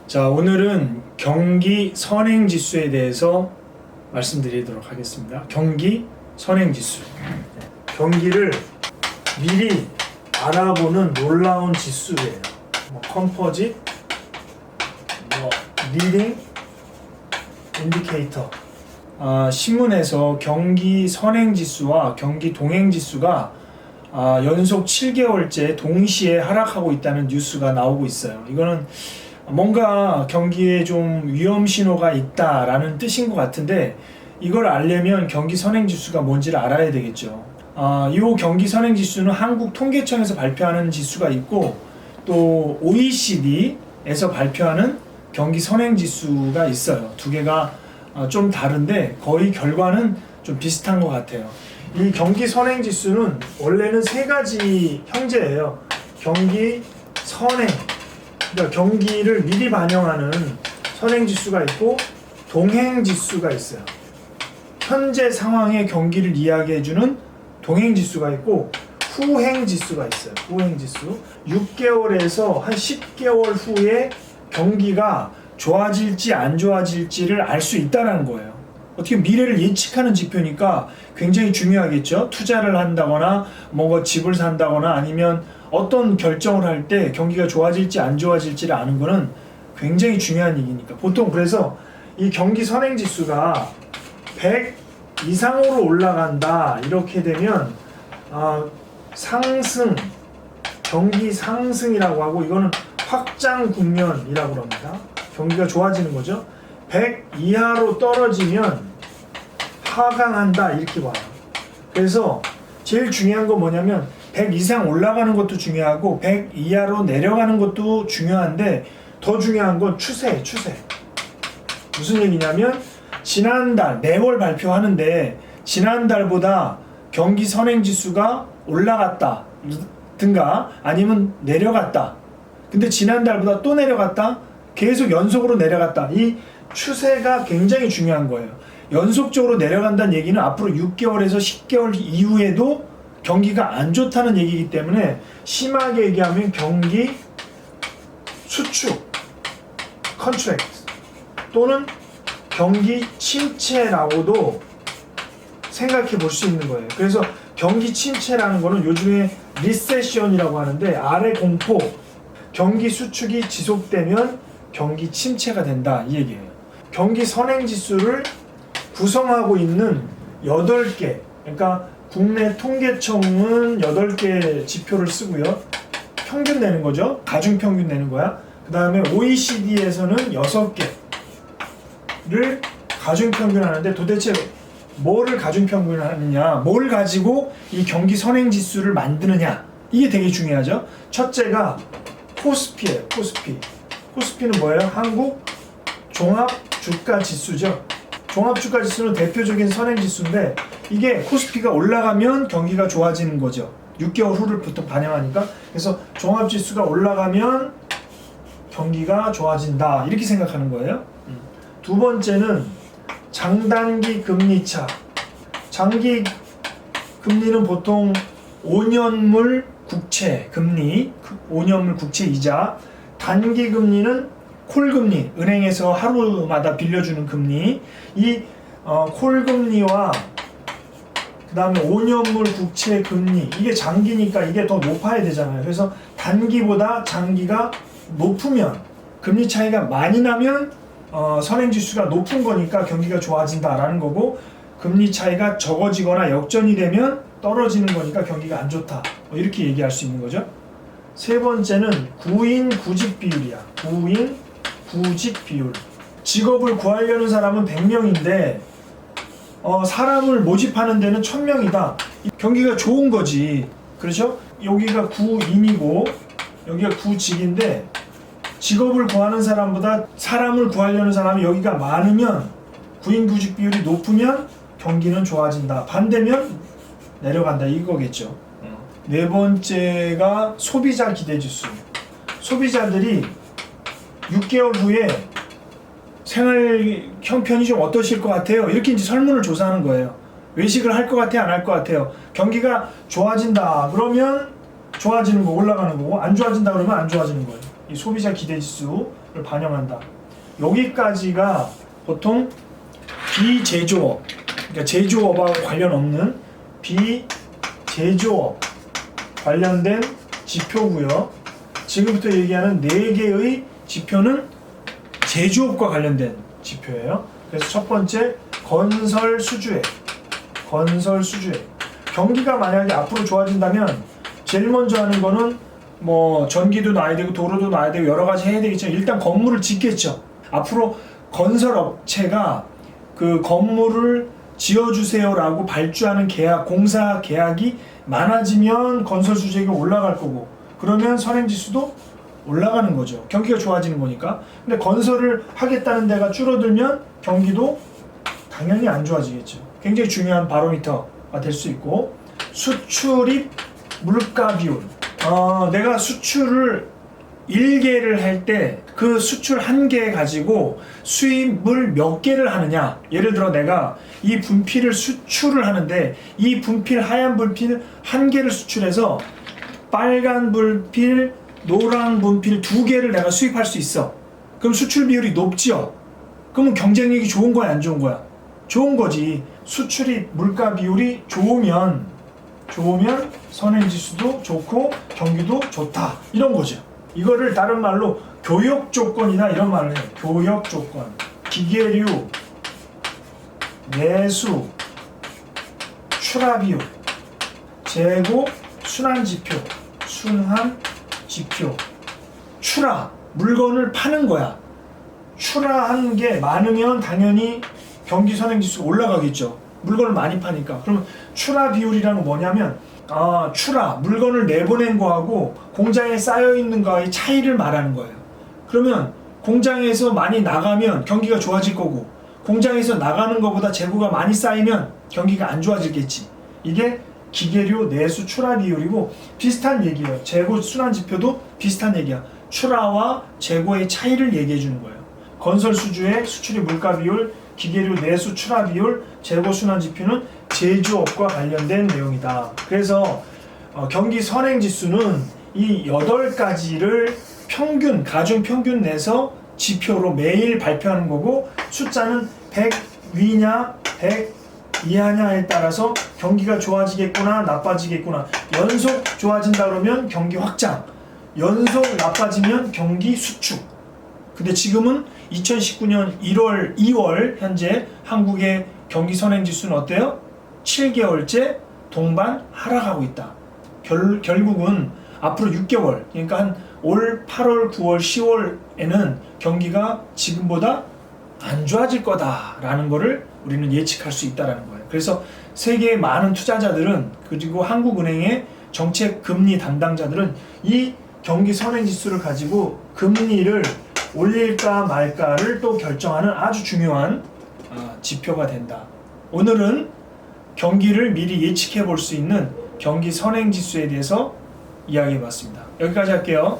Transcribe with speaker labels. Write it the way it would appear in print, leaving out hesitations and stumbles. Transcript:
Speaker 1: 자, 오늘은 경기 선행지수에 대해서 말씀드리도록 하겠습니다. 경기 선행지수. 경기를 미리 알아보는 놀라운 지수예요. 컴포짓, 리딩 인디케이터. 신문에서 경기 선행지수와 경기 동행지수가 연속 7개월째 동시에 하락하고 있다는 뉴스가 나오고 있어요. 이거는 뭔가 경기에 좀 위험 신호가 있다라는 뜻인 것 같은데, 이걸 알려면 경기 선행지수가 뭔지를 알아야 되겠죠. 이 경기 선행지수는 한국통계청에서 발표하는 지수가 있고, 또 OECD에서 발표하는 경기 선행지수가 있어요. 두 개가 좀 다른데 거의 결과는 좀 비슷한 것 같아요. 이 경기 선행지수는 원래는 세 가지 형제예요. 경기 선행, 그러니까 경기를 미리 반영하는 선행지수가 있고, 동행지수가 있어요. 현재 상황의 경기를 이야기해주는 동행지수가 있고, 후행지수가 있어요. 후행지수. 6개월에서 한 10개월 후에 경기가 좋아질지 안 좋아질지를 알 수 있다는 거예요. 어떻게 미래를 예측하는 지표니까 굉장히 중요하겠죠. 투자를 한다거나 뭔가 집을 산다거나 아니면 어떤 결정을 할 때 경기가 좋아질지 안 좋아질지를 아는 거는 굉장히 중요한 얘기니까. 보통 그래서 이 경기 선행지수가 100 이상으로 올라간다 이렇게 되면 상승, 경기 상승이라고 하고, 이거는 확장 국면이라고 합니다. 경기가 좋아지는 거죠. 100 이하로 떨어지면 하강한다 이렇게 봐요. 그래서 제일 중요한 건 뭐냐면 100 이상 올라가는 것도 중요하고 100 이하로 내려가는 것도 중요한데, 더 중요한 건 추세예요. 추세. 무슨 얘기냐면 지난달 매월 발표하는데 지난달보다 경기 선행지수가 올라갔다 든가 아니면 내려갔다, 근데 지난달보다 또 내려갔다, 계속 연속으로 내려갔다, 이 추세가 굉장히 중요한 거예요. 연속적으로 내려간다는 얘기는 앞으로 6개월에서 10개월 이후에도 경기가 안 좋다는 얘기이기 때문에, 심하게 얘기하면 경기 수축, 컨트랙트, 또는 경기 침체라고도 생각해 볼 수 있는 거예요. 그래서 경기 침체라는 거는 요즘에 리세션이라고 하는데, 아래 공포, 경기 수축이 지속되면 경기 침체가 된다 이 얘기예요. 경기 선행지수를 구성하고 있는 8개, 그러니까 국내 통계청은 8개 지표를 쓰고요. 평균 내는 거죠. 가중평균 내는 거야. 그 다음에 OECD에서는 6개를 가중평균 하는데, 도대체 뭐를 가중평균 하느냐, 뭘 가지고 이 경기 선행지수를 만드느냐, 이게 되게 중요하죠. 첫째가 코스피예요. 코스피. 코스피는 뭐예요? 한국 종합주가지수죠. 종합주가지수는 대표적인 선행지수인데, 이게 코스피가 올라가면 경기가 좋아지는 거죠. 6개월 후를 보통 반영하니까. 그래서 종합지수가 올라가면 경기가 좋아진다 이렇게 생각하는 거예요. 두 번째는 장단기 금리차. 장기 금리는 보통 5년물 국채 금리, 5년물 국채 이자. 단기 금리는 콜금리, 은행에서 하루마다 빌려주는 금리. 이 콜금리와 그 다음에 5년물 국채 금리, 이게 장기니까 이게 더 높아야 되잖아요. 그래서 단기보다 장기가 높으면, 금리 차이가 많이 나면 선행지수가 높은 거니까 경기가 좋아진다라는 거고, 금리 차이가 적어지거나 역전이 되면 떨어지는 거니까 경기가 안 좋다, 이렇게 얘기할 수 있는 거죠. 세 번째는 구인 구직 비율이야. 구인 구직 비율. 직업을 구하려는 사람은 100명인데 사람을 모집하는 데는 1000명이다. 경기가 좋은 거지. 그렇죠? 여기가 구인이고 여기가 구직인데, 직업을 구하는 사람보다 사람을 구하려는 사람이 여기가 많으면, 구인 구직 비율이 높으면 경기는 좋아진다. 반대면 내려간다 이거겠죠. 네 번째가 소비자 기대지수. 소비자들이 6개월 후에 생활 형편이 좀 어떠실 것 같아요? 이렇게 이제 설문을 조사하는 거예요. 외식을 할 것 같아요? 안 할 것 같아요? 경기가 좋아진다 그러면 좋아지는 거, 올라가는 거고, 안 좋아진다 그러면 안 좋아지는 거예요. 이 소비자 기대지수 반영한다. 여기까지가 보통 비제조업, 그러니까 제조업하고 관련 없는 비제조업 관련된 지표고요. 지금부터 얘기하는 4개의 지표는 제조업과 관련된 지표예요. 그래서 첫 번째 건설 수주액. 경기가 만약에 앞으로 좋아진다면 제일 먼저 하는 거는 뭐 전기도 놔야 되고 도로도 놔야 되고 여러 가지 해야 되겠죠. 일단 건물을 짓겠죠. 앞으로 건설업체가 그 건물을 지어주세요라고 발주하는 계약, 공사 계약이 많아지면 건설 수주액이 올라갈 거고, 그러면 선행지수도 올라가는 거죠. 경기가 좋아지는 거니까. 근데 건설을 하겠다는 데가 줄어들면 경기도 당연히 안 좋아지겠죠. 굉장히 중요한 바로미터가 될 수 있고, 수출입 물가 비율. 내가 수출을 1개를 할 때 그 수출 1개 가지고 수입을 몇 개를 하느냐. 예를 들어 내가 이 분필을 수출을 하는데 이 분필, 하얀 분필 1개를 수출해서 빨간 분필, 노란 분필 2개를 내가 수입할 수 있어. 그럼 수출 비율이 높죠? 그러면 경쟁력이 좋은 거야, 안 좋은 거야? 좋은 거지. 수출입 물가 비율이 좋으면 선행지수도 좋고 경기도 좋다, 이런 거죠. 이거를 다른 말로 교역 조건이다, 이런 말을 해요. 교역 조건. 기계류, 내수, 출하 비율, 재고, 순환 지표. 출하, 물건을 파는 거야. 출하한 게 많으면 당연히 경기 선행지수가 올라가겠죠. 물건을 많이 파니까. 그러면 출하 비율이라는 건 뭐냐면, 출하, 물건을 내보낸 거하고 공장에 쌓여있는 거의 차이를 말하는 거예요. 그러면 공장에서 많이 나가면 경기가 좋아질 거고, 공장에서 나가는 것보다 재고가 많이 쌓이면 경기가 안 좋아지겠지. 이게 기계류, 내수, 출하 비율이고 비슷한 얘기예요. 재고 순환 지표도 비슷한 얘기야. 출하와 재고의 차이를 얘기해 주는 거예요. 건설 수주의 수출입 물가 비율, 기계류, 내수, 출하 비율, 재고 순환 지표는 제조업과 관련된 내용이다. 그래서 경기 선행지수는 이 8가지를 평균, 가중 평균 내서 지표로 매일 발표하는 거고, 숫자는 100 위냐 100 이하냐에 따라서 경기가 좋아지겠구나 나빠지겠구나. 연속 좋아진다 그러면 경기 확장, 연속 나빠지면 경기 수축. 근데 지금은 2019년 1월, 2월 현재 한국의 경기 선행지수는 어때요? 7개월째 동반 하락하고 있다. 결국은 앞으로 6개월, 그러니까 한 올 8월, 9월, 10월에는 경기가 지금보다 안 좋아질 거다라는 거를 우리는 예측할 수 있다는 거예요. 그래서 세계의 많은 투자자들은, 그리고 한국은행의 정책 금리 담당자들은 이 경기 선행지수를 가지고 금리를 올릴까 말까를 또 결정하는 아주 중요한 지표가 된다. 오늘은 경기를 미리 예측해 볼 수 있는 경기 선행지수에 대해서 이야기해 봤습니다. 여기까지 할게요.